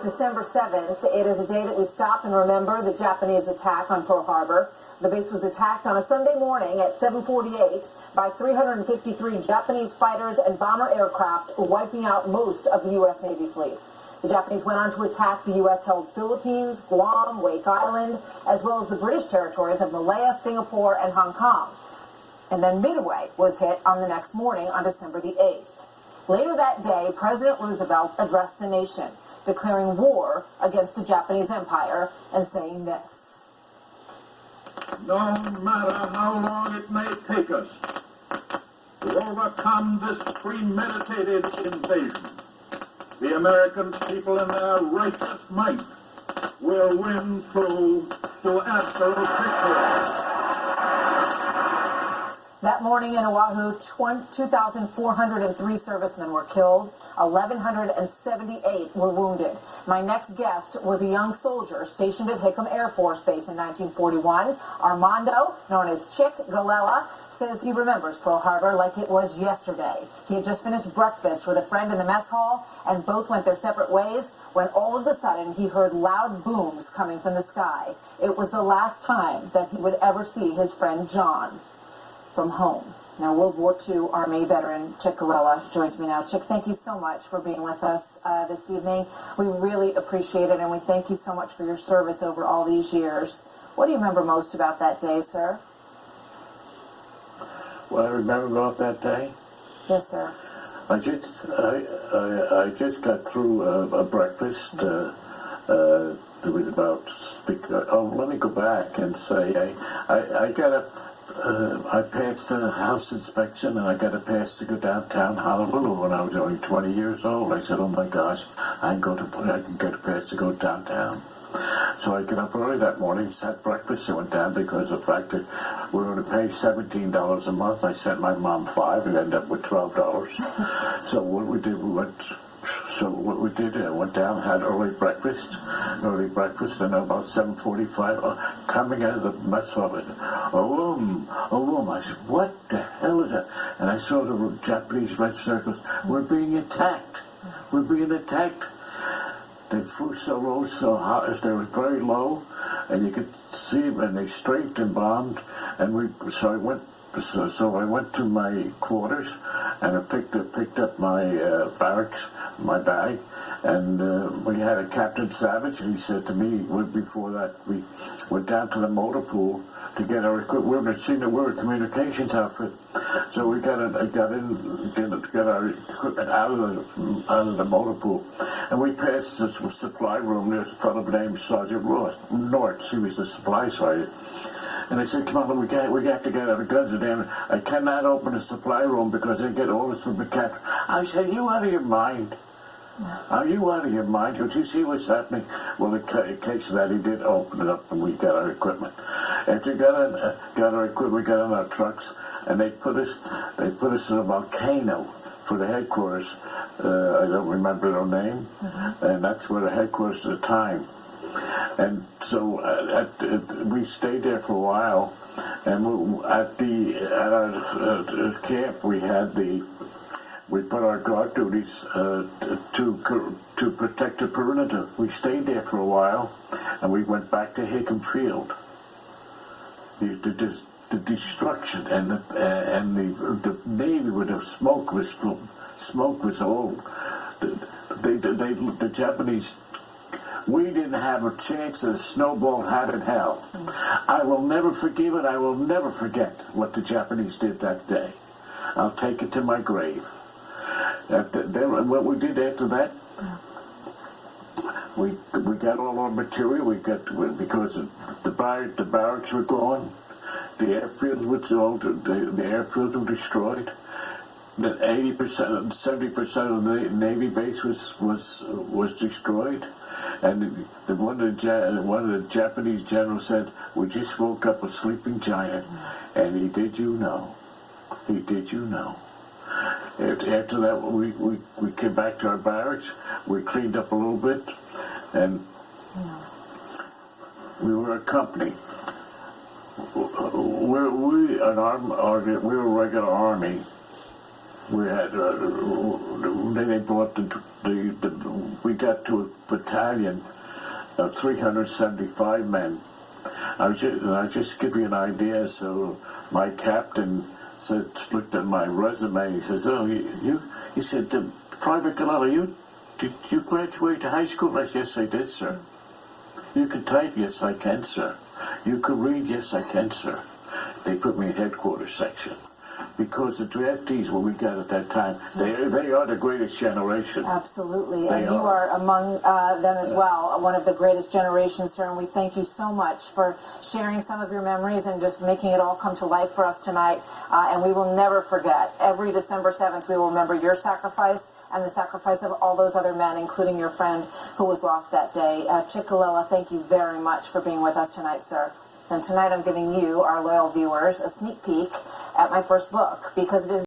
December 7th. It is a day that we stop and remember the Japanese attack on Pearl Harbor. The base was attacked on a Sunday morning at 7:48 by 353 Japanese fighters and bomber aircraft, wiping out most of the U.S. Navy fleet. The Japanese went on to attack the U.S.-held Philippines, Guam, Wake Island, as well as the British territories of Malaya, Singapore, and Hong Kong. And then Midway was hit on the next morning on December the 8th. Later that day, President Roosevelt addressed the nation, declaring war against the Japanese Empire and saying this: "No matter how long it may take us to overcome this premeditated invasion, the American people in their righteous might will win through to absolute victory." That morning in Oahu, 2,403 servicemen were killed, 1,178 were wounded. My next guest was a young soldier stationed at Hickam Air Force Base in 1941. Armando, known as Chick Galella, says he remembers Pearl Harbor like it was yesterday. He had just finished breakfast with a friend in the mess hall, and both went their separate ways when all of a sudden he heard loud booms coming from the sky. It was the last time that he would ever see his friend John from home. Now, World War II Army veteran Chick Galella joins me now. Chick, thank you so much for being with us this evening. We really appreciate it, and we thank you so much for your service over all these years. What do you remember most about that day, sir? What I remember about that day? Yes, sir. I just got through a breakfast. It was about. Let me go back and say I got a. I passed a house inspection, and I got a pass to go downtown Honolulu when I was only 20 years old. I said, "Oh my gosh, I can get a pass to go downtown." So I get up early that morning, had breakfast, and went down because of the fact that we were going to pay $17 a month. I sent my mom $5 and ended up with $12. So what we did, I went down, had early breakfast, and about 7:45, coming out of the mess hall, I said, I said, "What the hell is that?" And I saw the Japanese red circles. "We're being attacked. We're being attacked." They flew so low, so high, they were very low, and you could see them, and they strafed and bombed, so I went to my quarters, and I picked up my barracks, my bag, and we had a Captain Savage, and he said to me, before that, we went down to the motor pool to get our equipment. We were a communications outfit, so we got our equipment out of the motor pool, and we passed the supply room. There's a fellow named Sergeant Nortz. He was the supply sergeant. And they said, "Come on, we have to get our guns in there. I cannot open the supply room because they get orders from the captain." I said, "You out of your mind? Are you out of your mind? Don't you see what's happening?" Well, in case of that, he did open it up, and we got our equipment. After we got our equipment, we got on our trucks, and they put us in a volcano for the headquarters. I don't remember their name, and that's where the headquarters at the time. And so we stayed there for a while, and at our camp we put our guard duties to protect the perimeter. We stayed there for a while, and we went back to Hickam Field. The destruction and the Navy with the smoke was all the Japanese. We didn't have a chance of a snowball hat in hell. I will never forgive it. I will never forget what the Japanese did that day. I'll take it to my grave. What we did after that, we got all our material. Because the barracks were gone, the airfields were destroyed. That 80%, 70% of the Navy base was destroyed. And one of the Japanese generals said, "We just woke up a sleeping giant," and he did you know. He did you know. After that, we came back to our barracks. We cleaned up a little bit, and we were a company. We were a regular army. we had then they brought we got to a battalion of 375 men. I just give you an idea. So my captain looked at my resume. He says, "Oh, he said, Private Galella, did you graduate high school?" I said, "Yes, I did, sir." "You can type?" "Yes, I can, sir." "You can read?" "Yes, I can, sir." They put me in headquarters section. Because the draftees, what we got at that time, they are the greatest generation. Absolutely, They and you are among them as well, one of the greatest generations, sir, and we thank you so much for sharing some of your memories and just making it all come to life for us tonight, and we will never forget. Every December 7th, we will remember your sacrifice and the sacrifice of all those other men, including your friend who was lost that day. Chick Galella, thank you very much for being with us tonight, sir. And tonight I'm giving you, our loyal viewers, a sneak peek at my first book, because it is